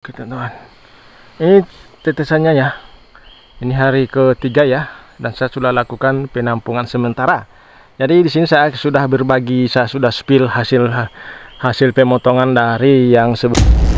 Oke teman-teman, ini tetesannya ya. Ini hari ketiga ya, dan saya sudah lakukan penampungan sementara. Jadi di sini saya sudah berbagi, saya sudah spill hasil pemotongan dari yang sebelumnya.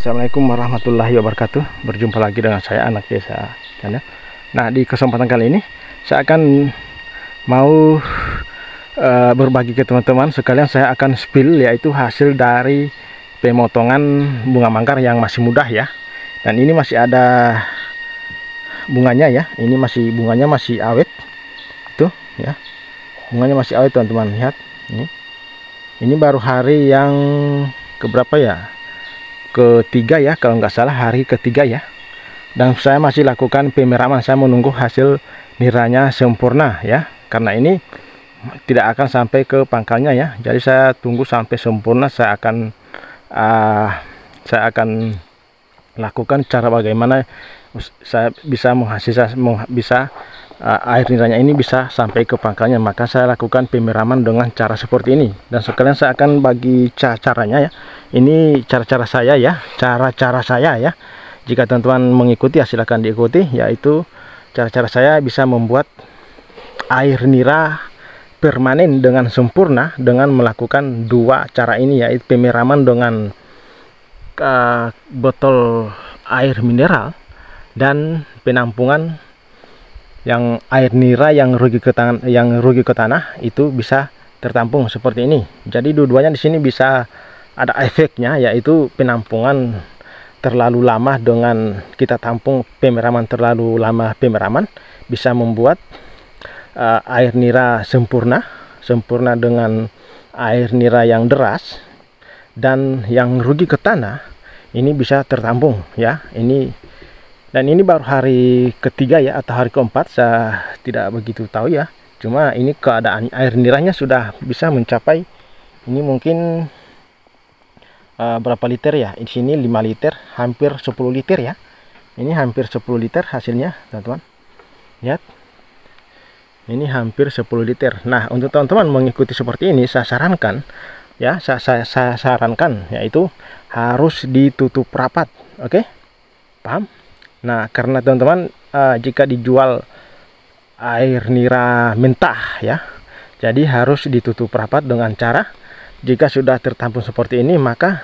Assalamualaikum warahmatullahi wabarakatuh. Berjumpa lagi dengan saya, anak desa channel. Nah, di kesempatan kali ini saya akan mau berbagi ke teman-teman sekalian. Saya akan spill yaitu hasil dari pemotongan bunga manggar yang masih mudah ya. Dan ini masih ada bunganya ya. Ini masih bunganya masih awet. Tuh ya. Bunganya masih awet teman-teman, lihat. Ini baru hari yang keberapa ya? Ketiga ya, kalau nggak salah hari ketiga ya. Dan saya masih lakukan pemeraman, saya menunggu hasil niranya sempurna ya, karena ini tidak akan sampai ke pangkalnya ya. Jadi saya tunggu sampai sempurna. Saya akan lakukan cara bagaimana saya bisa air niranya ini bisa sampai ke pangkalnya. Maka saya lakukan pemeraman dengan cara seperti ini, dan sekalian saya akan bagi caranya ya. Ini cara-cara saya ya, cara-cara saya ya. Jika teman-teman mengikuti ya silahkan diikuti, yaitu cara-cara saya bisa membuat air nira permanen dengan sempurna dengan melakukan dua cara ini, yaitu pemeraman dengan botol air mineral dan penampungan yang air nira yang rugi ke tanah itu bisa tertampung seperti ini. Jadi dua-duanya di sini bisa ada efeknya, yaitu penampungan terlalu lama dengan kita tampung pemeraman terlalu lama, pemeraman bisa membuat air nira sempurna dengan air nira yang deras, dan yang rugi ke tanah ini bisa tertampung ya. Dan ini baru hari ketiga ya, atau hari keempat, saya tidak begitu tahu ya. Cuma ini keadaan air niranya sudah bisa mencapai, ini mungkin berapa liter ya? Di sini 5 liter, hampir 10 liter ya. Ini hampir 10 liter hasilnya, teman-teman. Lihat. Ini hampir 10 liter. Nah, untuk teman-teman mengikuti seperti ini, saya sarankan ya, saya sarankan yaitu harus ditutup rapat. Oke? Paham? Nah, karena teman-teman jika dijual air nira mentah ya, jadi harus ditutup rapat dengan cara, jika sudah tertampung seperti ini, maka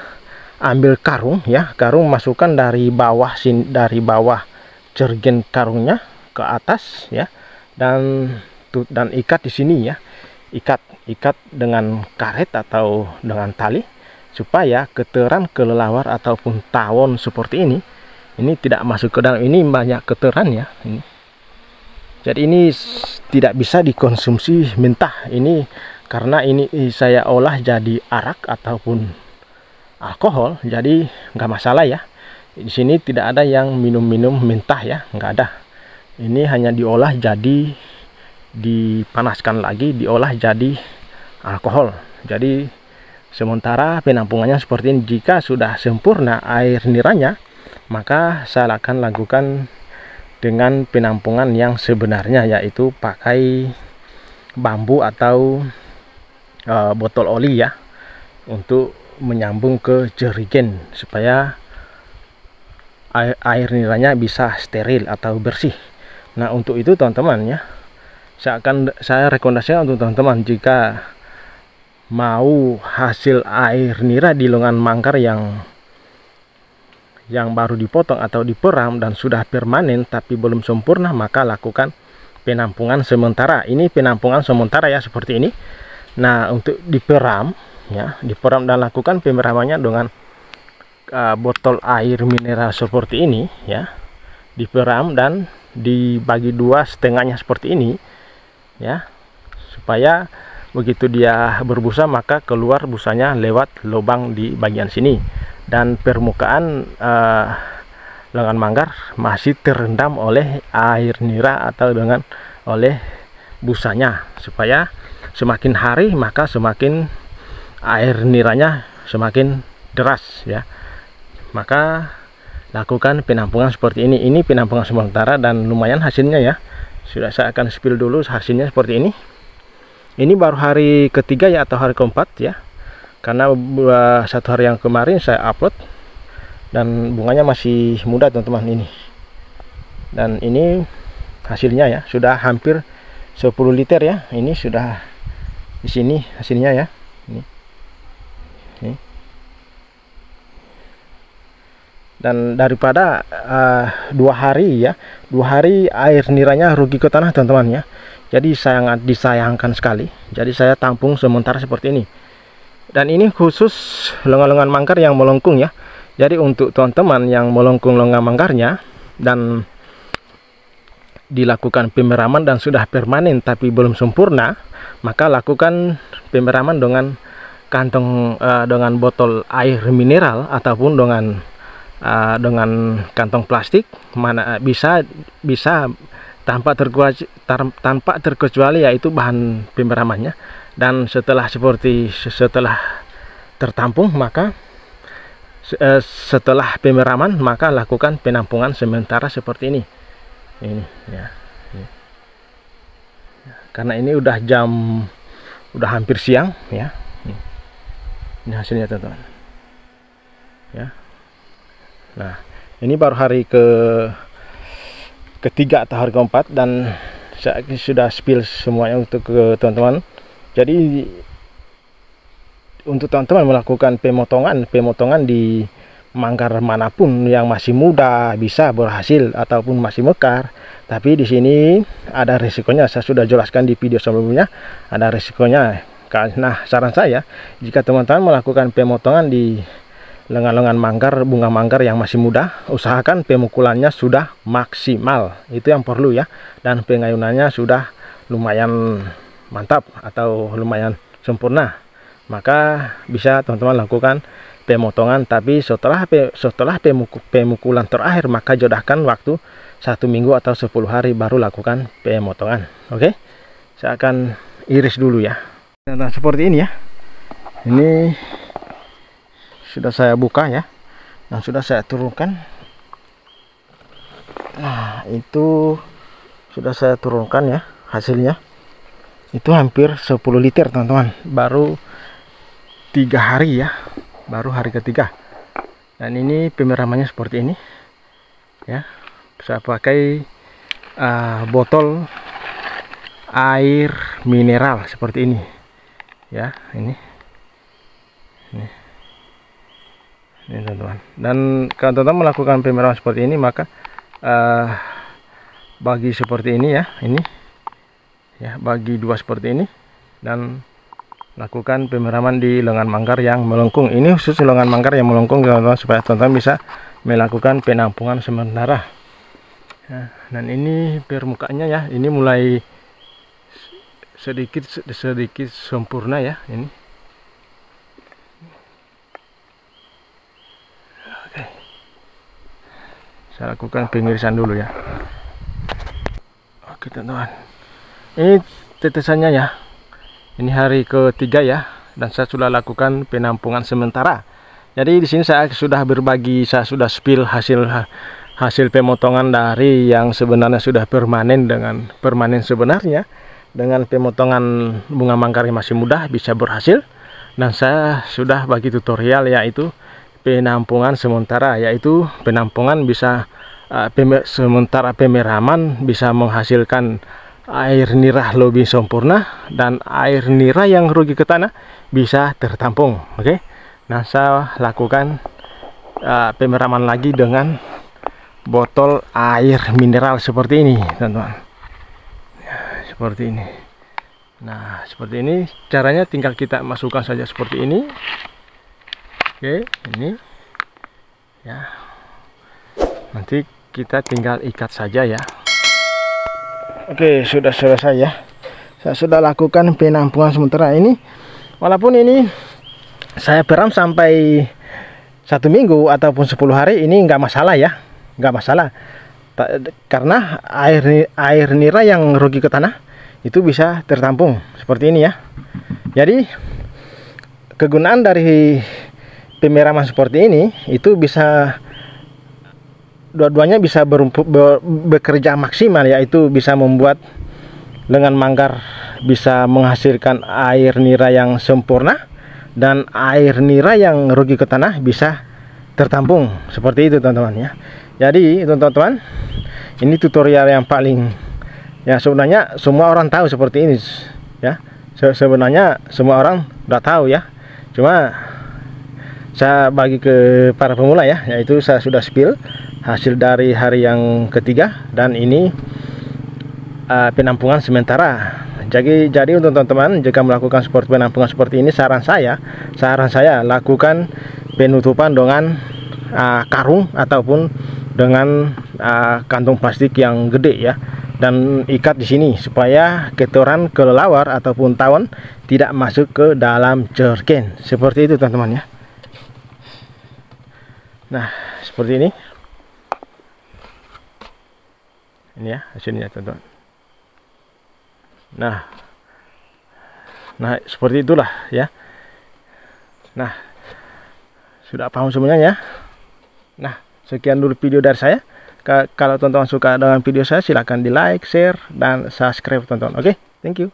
ambil karung ya, karung masukkan dari bawah jerigen karungnya ke atas ya, dan ikat di sini ya, ikat dengan karet atau dengan tali, supaya keteran, kelelawar ataupun tawon seperti ini tidak masuk ke dalam. Ini banyak keteran ya ini. Jadi ini tidak bisa dikonsumsi mentah ini, karena ini saya olah jadi arak ataupun alkohol, jadi nggak masalah ya. Di sini tidak ada yang minum-minum mentah ya, nggak ada. Ini hanya diolah jadi, dipanaskan lagi, diolah jadi alkohol. Jadi sementara penampungannya seperti ini. Jika sudah sempurna air niranya, maka saya akan lakukan dengan penampungan yang sebenarnya, yaitu pakai bambu atau botol oli ya, untuk menyambung ke jerigen supaya air niranya bisa steril atau bersih. Nah, untuk itu teman-teman ya, saya rekomendasikan untuk teman-teman, jika mau hasil air nira di lengan manggar yang baru dipotong atau diperam dan sudah permanen tapi belum sempurna, maka lakukan penampungan sementara. Ini penampungan sementara ya, seperti ini. Nah, untuk diperam ya, diperam dan lakukan pemeramannya dengan botol air mineral seperti ini ya, diperam dan dibagi dua setengahnya seperti ini ya, supaya begitu dia berbusa maka keluar busanya lewat lubang di bagian sini, dan permukaan lengan manggar masih terendam oleh air nira atau oleh busanya, supaya semakin hari maka semakin air niranya semakin deras ya. Maka lakukan penampungan seperti ini. Ini penampungan sementara dan lumayan hasilnya ya. Sudah saya akan spill dulu hasilnya seperti ini. Ini baru hari ketiga ya, atau hari keempat ya, karena satu hari yang kemarin saya upload dan bunganya masih muda teman-teman ini. Dan ini hasilnya ya, sudah hampir 10 liter ya. Ini sudah di sini hasilnya ya. Ini. Dan daripada 2 hari ya, 2 hari air niranya rugi ke tanah teman-teman ya. Jadi sangat disayangkan sekali. Jadi saya tampung sementara seperti ini. Dan ini khusus lengan-lengan manggar yang melengkung ya. Jadi untuk teman-teman yang melengkung lengan manggarnya dan dilakukan pemeraman dan sudah permanen tapi belum sempurna, maka lakukan pemeraman dengan kantong dengan botol air mineral ataupun dengan kantong plastik, mana bisa tanpa terkecuali yaitu bahan pemeramannya. Dan setelah tertampung, maka setelah pemeraman maka lakukan penampungan sementara seperti ini ya. Karena ini udah hampir siang ya. Ini hasilnya teman-teman ya. Nah, ini baru hari ketiga atau hari keempat dan saya sudah spill semuanya untuk ke teman-teman. Jadi untuk teman-teman melakukan pemotongan di manggar manapun yang masih muda bisa berhasil ataupun masih mekar. Tapi di sini ada risikonya. Saya sudah jelaskan di video sebelumnya, ada risikonya. Nah, saran saya jika teman-teman melakukan pemotongan di lengan-lengan manggar, bunga manggar yang masih muda, usahakan pemukulannya sudah maksimal. Itu yang perlu ya. Dan pengayunannya sudah lumayan mantap atau lumayan sempurna. Maka bisa teman-teman lakukan pemotongan. Tapi setelah pemukulan terakhir, maka jodahkan waktu 1 minggu atau 10 hari baru lakukan pemotongan. Oke, saya akan iris dulu ya. Nah, seperti ini ya. Ini sudah saya buka ya, dan sudah saya turunkan. Nah, itu sudah saya turunkan ya hasilnya. Itu hampir 10 liter teman-teman. Baru 3 hari ya, baru hari ketiga. Dan ini pemeramannya seperti ini ya. Saya pakai botol air mineral seperti ini ya. Ini teman-teman. Dan kalau teman-teman melakukan pemeraman seperti ini, maka bagi seperti ini ya, ini ya, bagi 2 seperti ini, dan lakukan pemeraman di lengan manggar yang melengkung. Ini khusus lengan manggar yang melengkung teman-teman, supaya teman-teman bisa melakukan penampungan sementara ya. Dan ini permukaannya ya, ini mulai sedikit sempurna ya. Ini saya lakukan pengirisan dulu ya. Oke teman-teman, ini tetesannya ya. Ini hari ketiga ya, dan saya sudah lakukan penampungan sementara. Jadi di sini saya sudah berbagi, saya sudah spill hasil pemotongan dari yang sebenarnya sudah permanen dengan permanen sebenarnya, dengan pemotongan bunga manggar yang masih muda bisa berhasil. Dan saya sudah bagi tutorial yaitu penampungan sementara, yaitu penampungan bisa sementara pemeraman bisa menghasilkan air nira lebih sempurna, dan air nira yang rugi ke tanah bisa tertampung. Oke. Nah, saya lakukan pemeraman lagi dengan botol air mineral seperti ini teman-teman ya, seperti ini. Nah, seperti ini caranya, tinggal kita masukkan saja seperti ini. Oke, ini ya, nanti kita tinggal ikat saja ya. Oke, sudah selesai ya. Saya sudah lakukan penampungan sementara ini. Walaupun ini saya peram sampai 1 minggu ataupun 10 hari, ini nggak masalah ya, nggak masalah. Karena air nira yang rugi ke tanah itu bisa tertampung seperti ini ya. Jadi kegunaan dari pemeraman seperti ini itu bisa dua-duanya bisa bekerja maksimal, yaitu bisa membuat lengan manggar bisa menghasilkan air nira yang sempurna, dan air nira yang rugi ke tanah bisa tertampung. Seperti itu teman-teman ya. Jadi teman-teman, ini tutorial yang paling, ya sebenarnya semua orang tahu seperti ini ya. Sebenarnya semua orang udah tahu ya, cuma saya bagi ke para pemula ya, yaitu saya sudah spill hasil dari hari yang ketiga, dan ini penampungan sementara. Jadi untuk teman-teman, jika melakukan seperti penampungan seperti ini, saran saya lakukan penutupan dengan karung ataupun dengan kantung plastik yang gede ya, dan ikat di sini supaya kotoran kelelawar ataupun tawon tidak masuk ke dalam cerken. Seperti itu teman-teman ya. Nah, seperti ini. Ini ya hasilnya teman-teman. Nah, seperti itulah ya. Nah, sudah paham semuanya ya. Nah, sekian dulu video dari saya. Kalau teman-teman suka dengan video saya, silahkan di like, share, dan subscribe teman-teman. Oke, thank you.